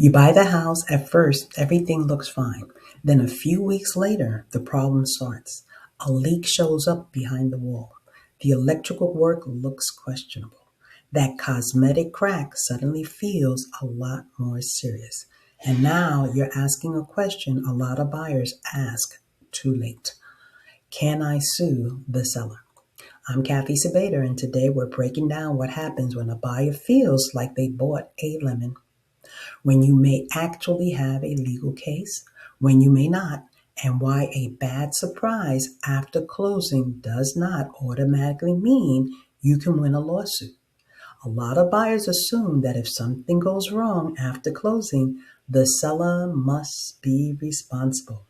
You buy the house, at first, everything looks fine. Then a few weeks later, the problem starts. A leak shows up behind the wall. The electrical work looks questionable. That cosmetic crack suddenly feels a lot more serious. And now you're asking a question a lot of buyers ask too late. Can I sue the seller? I'm Cathy Sabater, and today we're breaking down what happens when a buyer feels like they bought a lemon, when you may actually have a legal case, when you may not, and why a bad surprise after closing does not automatically mean you can win a lawsuit. A lot of buyers assume that if something goes wrong after closing, the seller must be responsible.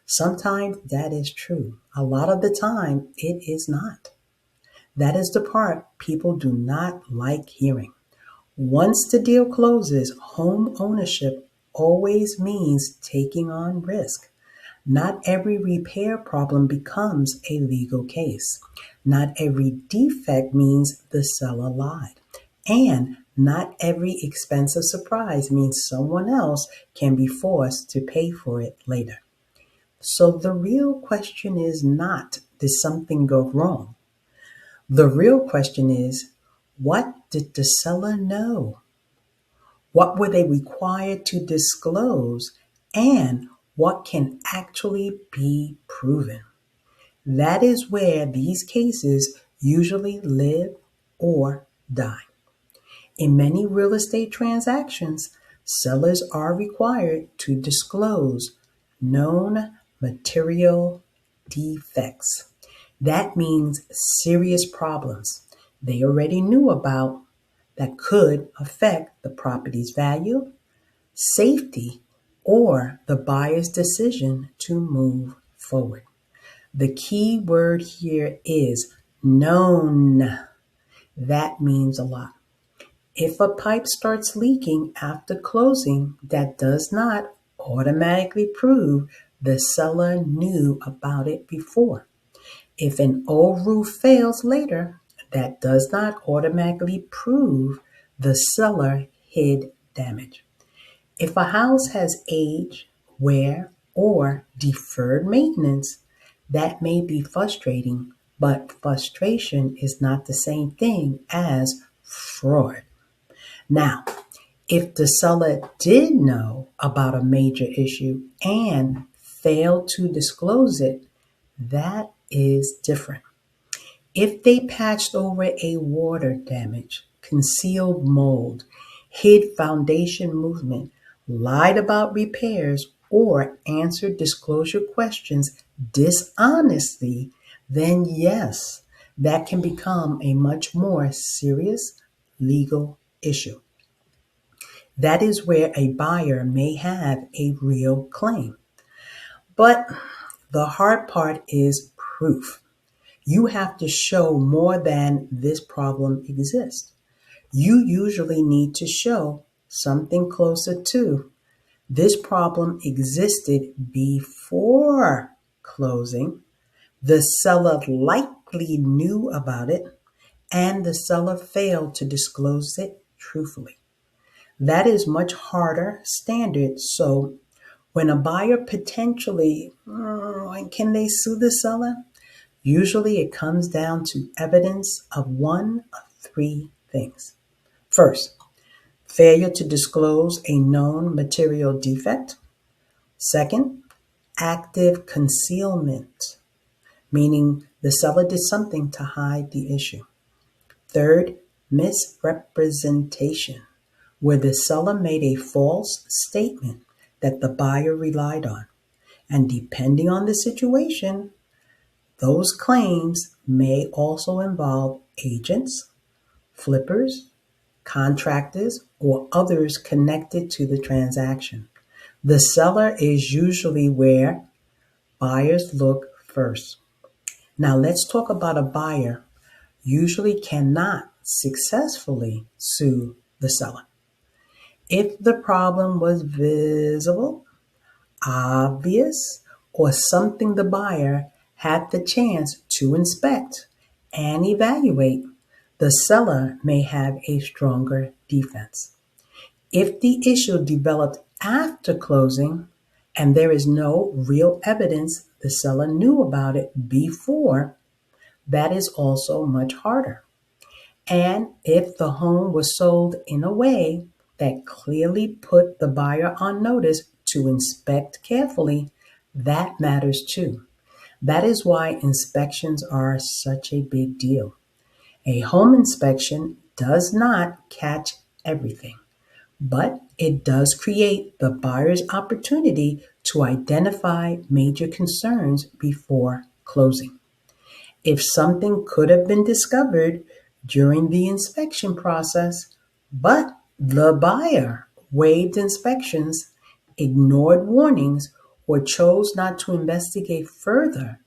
Sometimes that is true. A lot of the time, it is not. That is the part people do not like hearing. Once the deal closes, home ownership always means taking on risk. Not every repair problem becomes a legal case. Not every defect means the seller lied. And not every expensive surprise means someone else can be forced to pay for it later. So the real question is not, did something go wrong? The real question is, what did the seller know? What were they required to disclose? And what can actually be proven? That is where these cases usually live or die. In many real estate transactions, sellers are required to disclose known material defects. That means serious problems they already knew about that could affect the property's value, safety, or the buyer's decision to move forward. The key word here is known. That means a lot. If a pipe starts leaking after closing, that does not automatically prove the seller knew about it before. If an old roof fails later, that does not automatically prove the seller hid damage. If a house has age, wear, or deferred maintenance, that may be frustrating, but frustration is not the same thing as fraud. Now, if the seller did know about a major issue and failed to disclose it, that is different. If they patched over a water damage, concealed mold, hid foundation movement, lied about repairs, or answered disclosure questions dishonestly, then yes, that can become a much more serious legal issue. That is where a buyer may have a real claim. But the hard part is proof. You have to show more than this problem exists. You usually need to show something closer to this problem existed before closing, the seller likely knew about it, and the seller failed to disclose it truthfully. That is much harder standard. So when a buyer potentially, can they sue the seller? Usually it comes down to evidence of one of three things. First, failure to disclose a known material defect. Second, active concealment, meaning the seller did something to hide the issue. Third, misrepresentation, where the seller made a false statement that the buyer relied on. And depending on the situation, those claims may also involve agents, flippers, contractors, or others connected to the transaction. The seller is usually where buyers look first. Now let's talk about a buyer usually cannot successfully sue the seller. If the problem was visible, obvious, or something the buyer had the chance to inspect and evaluate, the seller may have a stronger defense. If the issue developed after closing and there is no real evidence the seller knew about it before, that is also much harder. And if the home was sold in a way that clearly put the buyer on notice to inspect carefully, that matters too. That is why inspections are such a big deal. A home inspection does not catch everything, but it does create the buyer's opportunity to identify major concerns before closing. If something could have been discovered during the inspection process, but the buyer waived inspections, ignored warnings, or chose not to investigate further,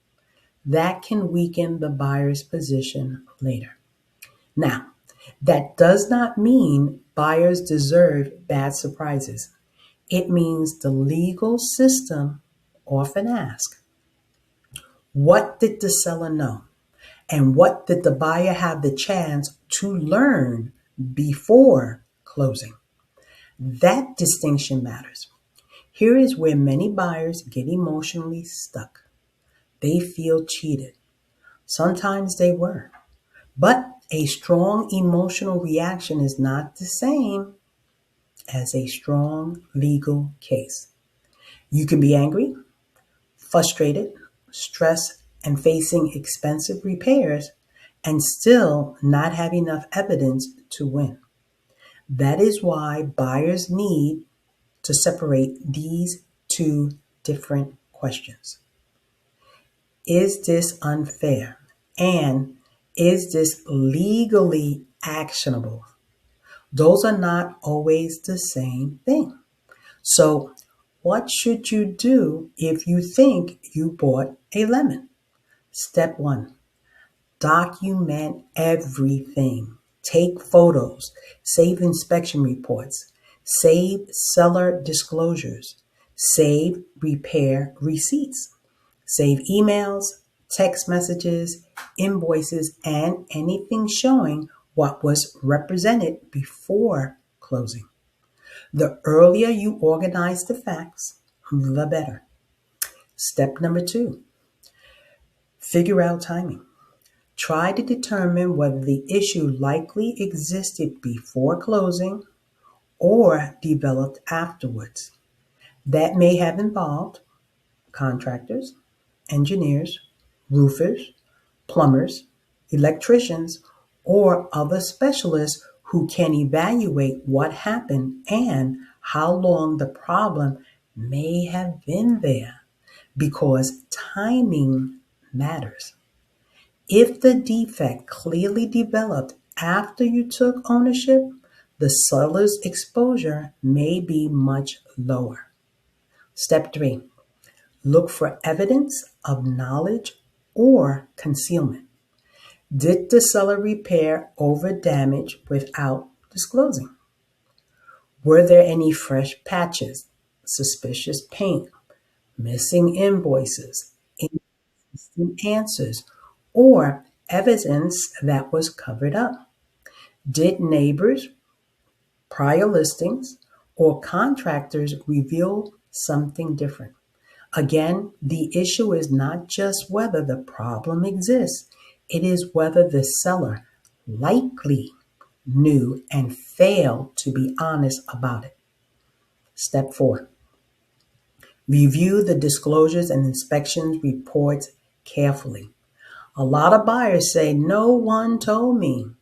that can weaken the buyer's position later. Now, that does not mean buyers deserve bad surprises. It means the legal system often asks, what did the seller know? And what did the buyer have the chance to learn before closing? That distinction matters. Here is where many buyers get emotionally stuck. They feel cheated. Sometimes they were. But a strong emotional reaction is not the same as a strong legal case. You can be angry, frustrated, stressed, and facing expensive repairs and still not have enough evidence to win. That is why buyers need to separate these two different questions. Is this unfair? And is this legally actionable? Those are not always the same thing. So, what should you do if you think you bought a lemon? Step one, document everything. Take photos, save inspection reports, save seller disclosures, save repair receipts, save emails, text messages, invoices, and anything showing what was represented before closing. The earlier you organize the facts, the better. Step number two, figure out timing. Try to determine whether the issue likely existed before closing or developed afterwards. That may have involved contractors, engineers, roofers, plumbers, electricians, or other specialists who can evaluate what happened and how long the problem may have been there, because timing matters. If the defect clearly developed after you took ownership, the seller's exposure may be much lower. Step three, look for evidence of knowledge or concealment. Did the seller repair over damage without disclosing? Were there any fresh patches, suspicious paint, missing invoices, inconsistent answers, or evidence that was covered up? Did neighbors, prior listings, or contractors reveal something different? Again, the issue is not just whether the problem exists, it is whether the seller likely knew and failed to be honest about it. Step four, review the disclosures and inspections reports carefully. A lot of buyers say, "No one told me,"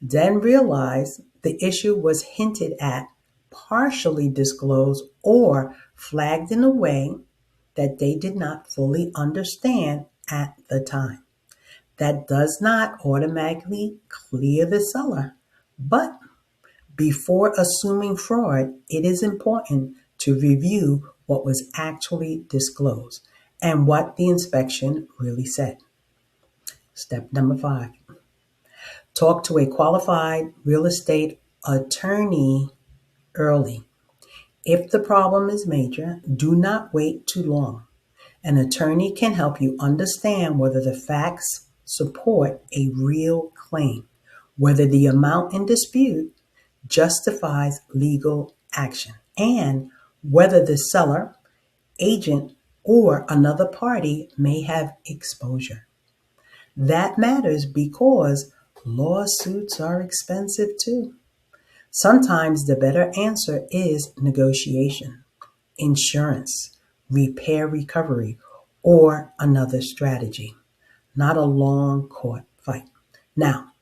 then realize the issue was hinted at, partially disclosed, or flagged in a way that they did not fully understand at the time. That does not automatically clear the seller, but before assuming fraud, it is important to review what was actually disclosed and what the inspection really said. Step number five, talk to a qualified real estate attorney early. If the problem is major, do not wait too long. An attorney can help you understand whether the facts support a real claim, whether the amount in dispute justifies legal action and whether the seller, agent, or another party may have exposure. That matters because lawsuits are expensive too. Sometimes the better answer is negotiation, insurance, repair recovery, or another strategy, not a long court fight. Now,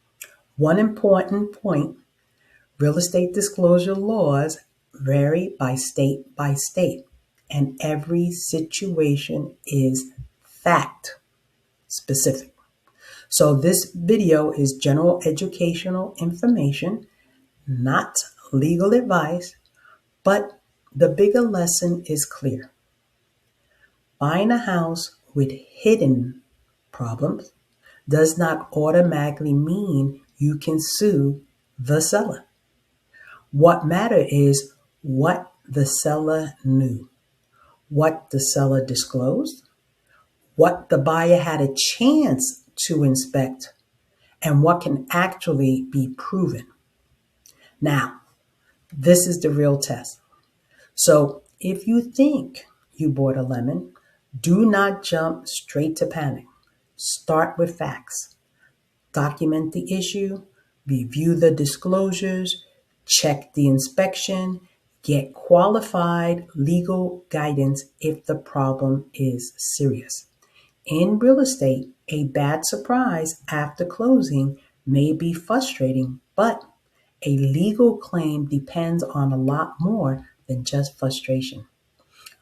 one important point: real estate disclosure laws vary by state, and every situation is fact specific. So this video is general educational information, not legal advice, but the bigger lesson is clear. Buying a house with hidden problems does not automatically mean you can sue the seller. What matters is what the seller knew, what the seller disclosed, what the buyer had a chance to inspect, and what can actually be proven. Now, this is the real test. So if you think you bought a lemon, do not jump straight to panic. Start with facts. Document the issue, review the disclosures, check the inspection, get qualified legal guidance if the problem is serious. In real estate, a bad surprise after closing may be frustrating, but a legal claim depends on a lot more than just frustration.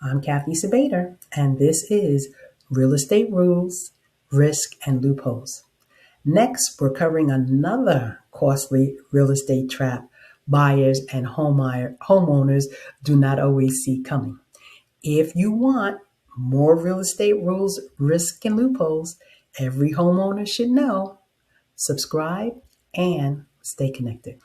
I'm Cathy Sabater, and this is Real Estate Rules, Risk, and Loopholes. Next, we're covering another costly real estate trap buyers and homeowners do not always see coming. If you want more real estate rules, risk, and loopholes every homeowner should know, subscribe and stay connected.